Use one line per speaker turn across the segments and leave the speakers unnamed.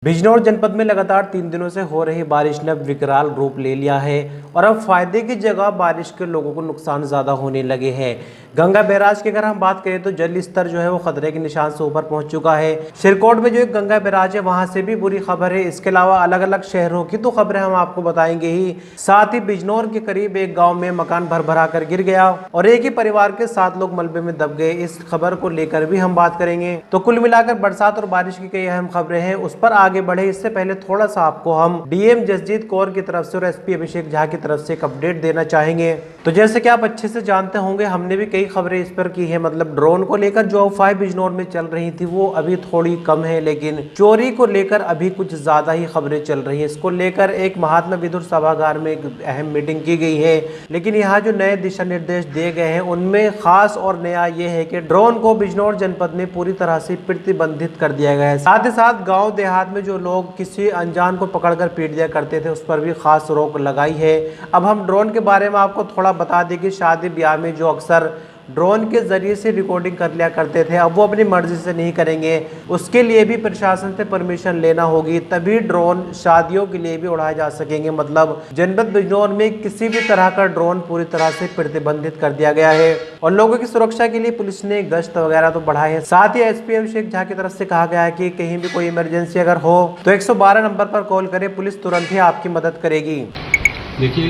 बिजनौर जनपद में लगातार 3 दिनों से हो रही बारिश ने अब विकराल रूप ले लिया है और अब फायदे की जगह बारिश के लोगों को नुकसान ज्यादा होने लगे हैं। गंगा बैराज की अगर हम बात करें तो जल स्तर जो है वो खतरे के निशान से ऊपर पहुंच चुका है। सिरकोट में जो एक गंगा बैराज है वहां से भी बुरी खबर है। इसके अलावा अलग अलग शहरों की तो खबरें हम आपको बताएंगे ही। साथ ही बिजनौर के करीब एक गाँव में मकान भर भरा कर गिर गया और एक ही परिवार के 7 लोग मलबे में दब गए। इस खबर को लेकर भी हम बात करेंगे। तो कुल मिलाकर बरसात और बारिश की कई अहम खबरें हैं, उस पर आगे बढ़े इससे पहले थोड़ा सा आपको हम डीएम जसजीत कौर की तरफ से और एसपी अभिषेक झा की तरफ से एक अपडेट देना चाहेंगे। तो जैसे कि आप अच्छे से जानते होंगे, हमने भी कई खबरें इस पर की है। मतलब ड्रोन को लेकर जो अफवाहें बिजनौर में चल रही थी वो अभी थोड़ी कम है, लेकिन चोरी को लेकर अभी कुछ ज्यादा ही खबरें चल रही है। इसको लेकर एक महात्मा विदुर सभागार में एक अहम मीटिंग की गई है, लेकिन यहाँ जो नए दिशा निर्देश दिए गए हैं उनमें खास और नया ये है कि ड्रोन को बिजनौर जनपद में पूरी तरह से प्रतिबंधित कर दिया गया है। साथ ही साथ गाँव देहात में जो लोग किसी अनजान को पकड़कर पीट दिया करते थे उस पर भी खास रोक लगाई है। अब हम ड्रोन के बारे में आपको थोड़ा बता दें कि शादी ब्याह में जो अक्सर ड्रोन के जरिए से रिकॉर्डिंग कर लिया करते थे, अब वो अपनी मर्जी से नहीं करेंगे। उसके लिए भी प्रशासन से परमिशन लेना होगी, तभी ड्रोन शादियों के लिए भी उड़ाए जा सकेंगे। मतलब जनपद बिजनौर में किसी भी तरह का ड्रोन पूरी तरह से प्रतिबंधित कर दिया गया है और लोगों की सुरक्षा के लिए पुलिस ने गश्त वगैरह तो बढ़ाए हैं। साथ ही एसपी अभिषेक झा की तरफ से कहा गया है कि कहीं भी कोई इमरजेंसी अगर हो तो 112 नंबर पर कॉल करें, पुलिस तुरंत ही आपकी मदद करेगी।
देखिए,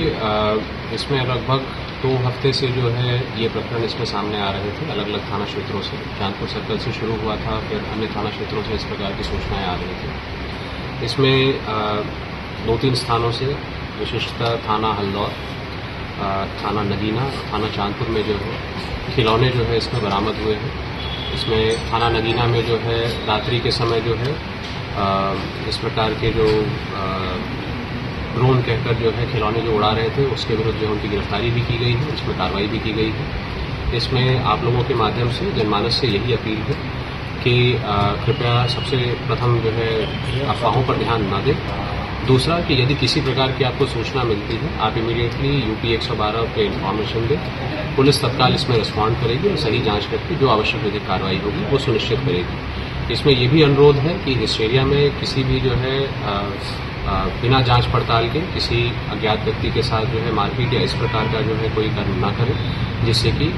इसमें लगभग 2 हफ्ते से जो है ये प्रकरण इसमें सामने आ रहे थे। अलग अलग थाना क्षेत्रों से, कानपुर सर्कल से शुरू हुआ था, फिर अन्य थाना क्षेत्रों से इस प्रकार की सूचनाएं आ रही थी। इसमें 2-3 स्थानों से, विशिष्टतः थाना हल्दौर, थाना नगीना, थाना चांदपुर में जो है खिलौने जो है इसमें बरामद हुए हैं। इसमें थाना नगीना में जो है रात्रि के समय जो है इस प्रकार के जो ड्रोन कहकर जो है खिलौने जो उड़ा रहे थे उसके विरुद्ध जो उनकी गिरफ्तारी भी की गई है, इसमें कार्रवाई भी की गई है। इसमें आप लोगों के माध्यम से जनमानस से यही अपील है कि कृपया सबसे प्रथम जो है अफवाहों पर ध्यान न दें। दूसरा कि यदि किसी प्रकार की आपको सूचना मिलती है आप इमीडिएटली यूपी 112 पे इन्फॉर्मेशन दें। पुलिस तत्काल इसमें रिस्पॉन्ड करेगी और सही जाँच करके जो आवश्यक विधिक कार्रवाई होगी वो सुनिश्चित करेगी। इसमें ये भी अनुरोध है कि इस एरिया में किसी भी जो है बिना जांच पड़ताल के किसी अज्ञात व्यक्ति के साथ जो है मारपीट या इस प्रकार का जो है कोई कर्म ना करें, जिससे कि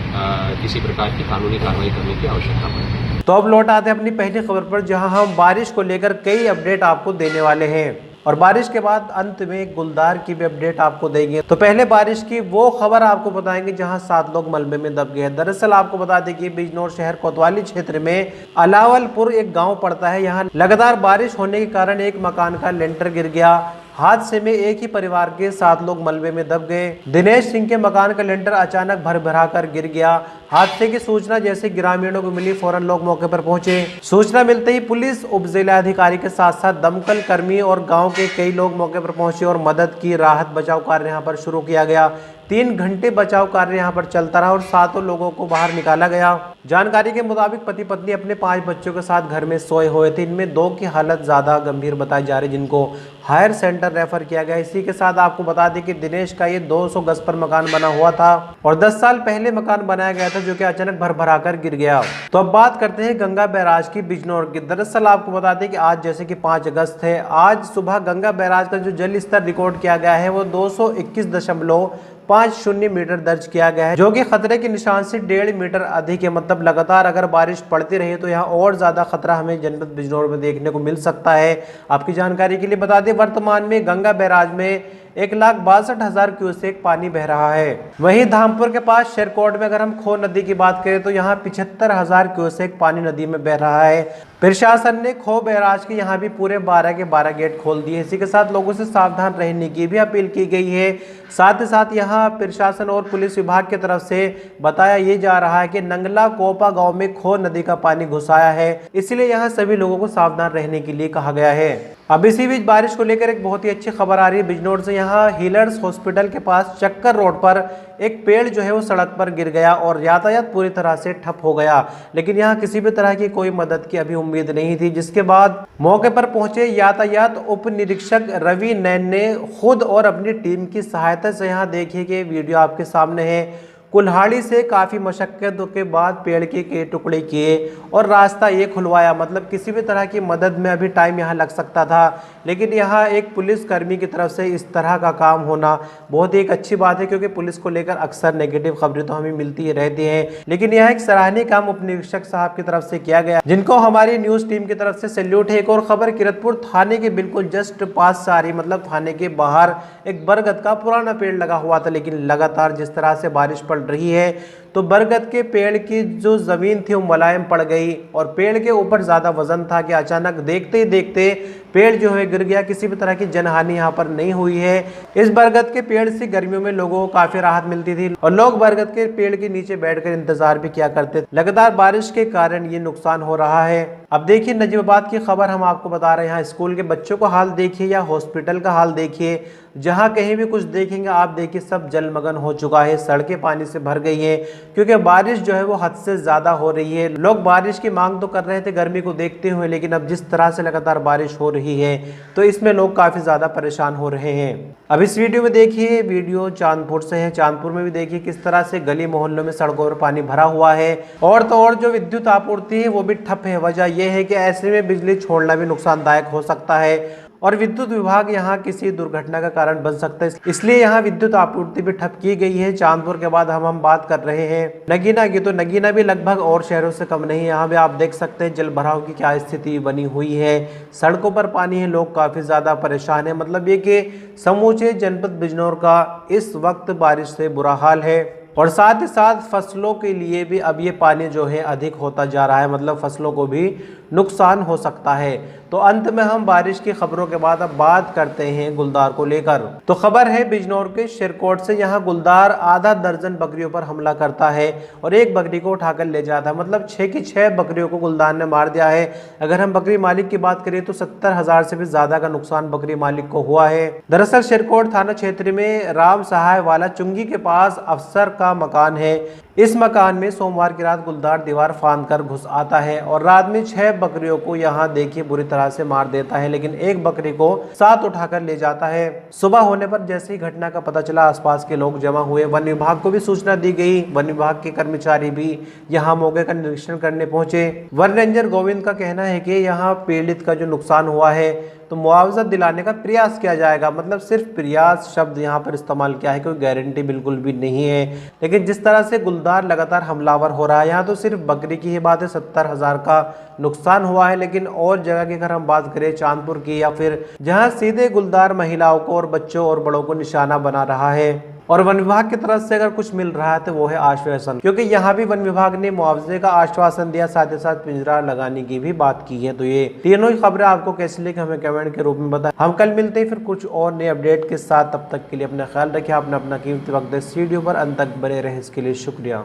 किसी प्रकार की कानूनी कार्रवाई करने की आवश्यकता पड़े।
तो अब लौट आते हैं अपनी पहली खबर पर, जहां हम बारिश को लेकर कई अपडेट आपको देने वाले हैं और बारिश के बाद अंत में एक गुलदार की भी अपडेट आपको देंगे। तो पहले बारिश की वो खबर आपको बताएंगे जहां 7 लोग मलबे में दब गए। दरअसल आपको बता दें कि बिजनौर शहर कोतवाली क्षेत्र में अलावलपुर एक गांव पड़ता है। यहां लगातार बारिश होने के कारण एक मकान का लेंटर गिर गया। हादसे में एक ही परिवार के 7 लोग मलबे में दब गए। दिनेश सिंह के मकान का लेंटर अचानक भर भरा कर गिर गया। हादसे की सूचना जैसे ग्रामीणों को मिली, फौरन लोग मौके पर पहुंचे। सूचना मिलते ही पुलिस, उप जिलाधिकारी के साथ साथ दमकल कर्मी और गांव के कई लोग मौके पर पहुंचे और मदद की। राहत बचाव कार्य यहां पर शुरू किया गया। 3 घंटे बचाव कार्य यहां पर चलता रहा और 7 लोगों को बाहर निकाला गया। जानकारी के मुताबिक पति पत्नी अपने 5 बच्चों के साथ घर में सोए हुए थे। इनमें 2 की हालत ज्यादा गंभीर बताई जा रही, जिनको हायर सेंटर रेफर किया गया। इसी के साथ आपको बता दें कि दिनेश का ये 200 गज पर मकान बना हुआ था और 10 साल पहले मकान बनाया गया था, जो कि अचानक भर भरा कर गिर गया। तो अब बात करते हैं गंगा बैराज की बिजनौर की। दरअसल आपको बता दें कि आज जैसे कि 5 अगस्त है, आज सुबह गंगा बैराज का जो जल स्तर रिकॉर्ड किया गया है वो 221.50 मीटर दर्ज किया गया है, जो कि खतरे के निशान से 1.5 मीटर अधिक है। मतलब लगातार अगर बारिश पड़ती रही तो यहाँ और ज्यादा खतरा हमें जनपद बिजनौर में देखने को मिल सकता है। आपकी जानकारी के लिए बता दें, वर्तमान में गंगा बैराज में 1,62,000 क्यूसेक पानी बह रहा है। वहीं धामपुर के पास शेरकोट में अगर हम खो नदी की बात करें तो यहाँ 75,000 क्यूसेक पानी नदी में बह रहा है। प्रशासन ने खो बैराज के यहाँ भी पूरे 12 के 12 गेट खोल दिए। इसी के साथ लोगों से सावधान रहने की भी अपील की गई है। साथ ही साथ यहाँ प्रशासन और पुलिस विभाग की तरफ से बताया ये जा रहा है कि नंगला कोपा गांव में खो नदी का पानी घुस आया है, इसलिए यहाँ सभी लोगों को सावधान रहने के लिए कहा गया है। अब इसी बीच बारिश को लेकर एक बहुत ही अच्छी खबर आ रही है बिजनौर से। यहाँ हीलर्स हॉस्पिटल के पास चक्कर रोड पर एक पेड़ जो है वो सड़क पर गिर गया और यातायात पूरी तरह से ठप हो गया, लेकिन यहाँ किसी भी तरह की कोई मदद की अभी उम्मीद नहीं थी। जिसके बाद मौके पर पहुंचे यातायात उप निरीक्षक रवि नैन ने खुद और अपनी टीम की सहायता से, यहाँ देखिए कि वीडियो आपके सामने है, कुल्हाड़ी से काफ़ी मशक्क़त के बाद पेड़ के टुकड़े किए और रास्ता ये खुलवाया। मतलब किसी भी तरह की मदद में अभी टाइम यहाँ लग सकता था, लेकिन यहाँ एक पुलिसकर्मी की तरफ से इस तरह का काम होना बहुत ही एक अच्छी बात है, क्योंकि पुलिस को लेकर अक्सर नेगेटिव खबरें तो हमें मिलती ही रहती हैं। लेकिन यह एक सराहनीय काम उप निरीक्षक साहब की तरफ से किया गया, जिनको हमारी न्यूज़ टीम की तरफ से सैल्यूट है। एक और खबर किरतपुर थाने के बिल्कुल जस्ट पास से आ रही, मतलब थाने के बाहर एक बरगद का पुराना पेड़ लगा हुआ था, लेकिन लगातार जिस तरह से बारिश पड़ रही है तो बरगद के पेड़ की जो जमीन थी वो मुलायम पड़ गई और पेड़ के ऊपर ज्यादा वजन था कि अचानक देखते ही देखते पेड़ जो है गिर गया। किसी भी तरह की जनहानि यहाँ पर नहीं हुई है। इस बरगद के पेड़ से गर्मियों में लोगों को काफी राहत मिलती थी और लोग बरगद के पेड़ के नीचे बैठकर इंतजार भी किया करते थे। लगातार बारिश के कारण ये नुकसान हो रहा है। अब देखिए नजीबाबाद की खबर हम आपको बता रहे हैं। यहाँ स्कूल के बच्चों का हाल देखिए या हॉस्पिटल का हाल देखिए, जहाँ कहीं भी कुछ देखेंगे आप देखिए सब जलमग्न हो चुका है, सड़कें पानी से भर गई हैं, क्योंकि बारिश जो है वो हद से ज्यादा हो रही है। लोग बारिश की मांग तो कर रहे थे गर्मी को देखते हुए, लेकिन अब जिस तरह से लगातार बारिश हो रही है तो इसमें लोग काफी ज्यादा परेशान हो रहे हैं। अब इस वीडियो में देखिए, वीडियो चांदपुर से है। चांदपुर में भी देखिए किस तरह से गली मोहल्लों में सड़कों पर पानी भरा हुआ है और तो और जो विद्युत आपूर्ति है वो भी ठप है। वजह यह है कि ऐसे में बिजली छोड़ना भी नुकसानदायक हो सकता है और विद्युत विभाग यहाँ किसी दुर्घटना का कारण बन सकता है, इसलिए यहाँ विद्युत आपूर्ति भी ठप की गई है। चांदपुर के बाद हम बात कर रहे हैं नगीना की, तो नगीना भी लगभग और शहरों से कम नहीं है। यहाँ भी आप देख सकते हैं जल भराव की क्या स्थिति बनी हुई है, सड़कों पर पानी है, लोग काफी ज्यादा परेशान है। मतलब ये कि समूचे जनपद बिजनौर का इस वक्त बारिश से बुरा हाल है और साथ ही साथ फसलों के लिए भी अब ये पानी जो है अधिक होता जा रहा है, मतलब फसलों को भी नुकसान हो सकता है। तो अंत में हम बारिश की खबरों के बाद अब बात करते हैं गुलदार को लेकर। तो खबर है बिजनौर के शिरकोट से। यहाँ गुलदार आधा दर्जन बकरियों पर हमला करता है और एक बकरी को उठाकर ले जाता है। मतलब 6 की 6 बकरियों को गुलदार ने मार दिया है। अगर हम बकरी मालिक की बात करें तो 70,000 से भी ज्यादा का नुकसान बकरी मालिक को हुआ है। दरअसल शिरकोट थाना क्षेत्र में राम सहाय वाला चुंगी के पास अफसर का मकान है। इस मकान में सोमवार की रात गुलदार दीवार फांद कर घुस आता है और रात में 6 बकरियों को यहाँ देखिए बुरी तरह से मार देता है, लेकिन एक बकरी को साथ उठाकर ले जाता है। सुबह होने पर जैसे ही घटना का पता चला आसपास के लोग जमा हुए, वन विभाग को भी सूचना दी गई। वन विभाग के कर्मचारी भी यहाँ मौके का निरीक्षण करने पहुंचे। वन रेंजर गोविंद का कहना है कि यहाँ पीड़ित का जो नुकसान हुआ है तो मुआवजा दिलाने का प्रयास किया जाएगा। मतलब सिर्फ प्रयास शब्द यहाँ पर इस्तेमाल किया है, कोई गारंटी बिल्कुल भी नहीं है। लेकिन जिस तरह से गुलदार लगातार हमलावर हो रहा है, यहाँ तो सिर्फ बकरी की ही बात है, 70,000 का नुकसान हुआ है। लेकिन और जगह की अगर हम बात करें चांदपुर की, या फिर जहाँ सीधे गुलदार महिलाओं को और बच्चों और बड़ों को निशाना बना रहा है और वन विभाग की तरफ से अगर कुछ मिल रहा है तो वो है आश्वासन, क्योंकि यहाँ भी वन विभाग ने मुआवजे का आश्वासन दिया, साथ ही साथ पिंजरा लगाने की भी बात की है। तो ये तीनों ही खबरें आपको कैसी लगी हमें कमेंट के रूप में बताएं। हम कल मिलते हैं फिर कुछ और नए अपडेट के साथ। तब तक के लिए अपना ख्याल रखिए, आपने अपना कीमती वक्त इस वीडियो पर अंत तक बने रहे, इसके लिए शुक्रिया।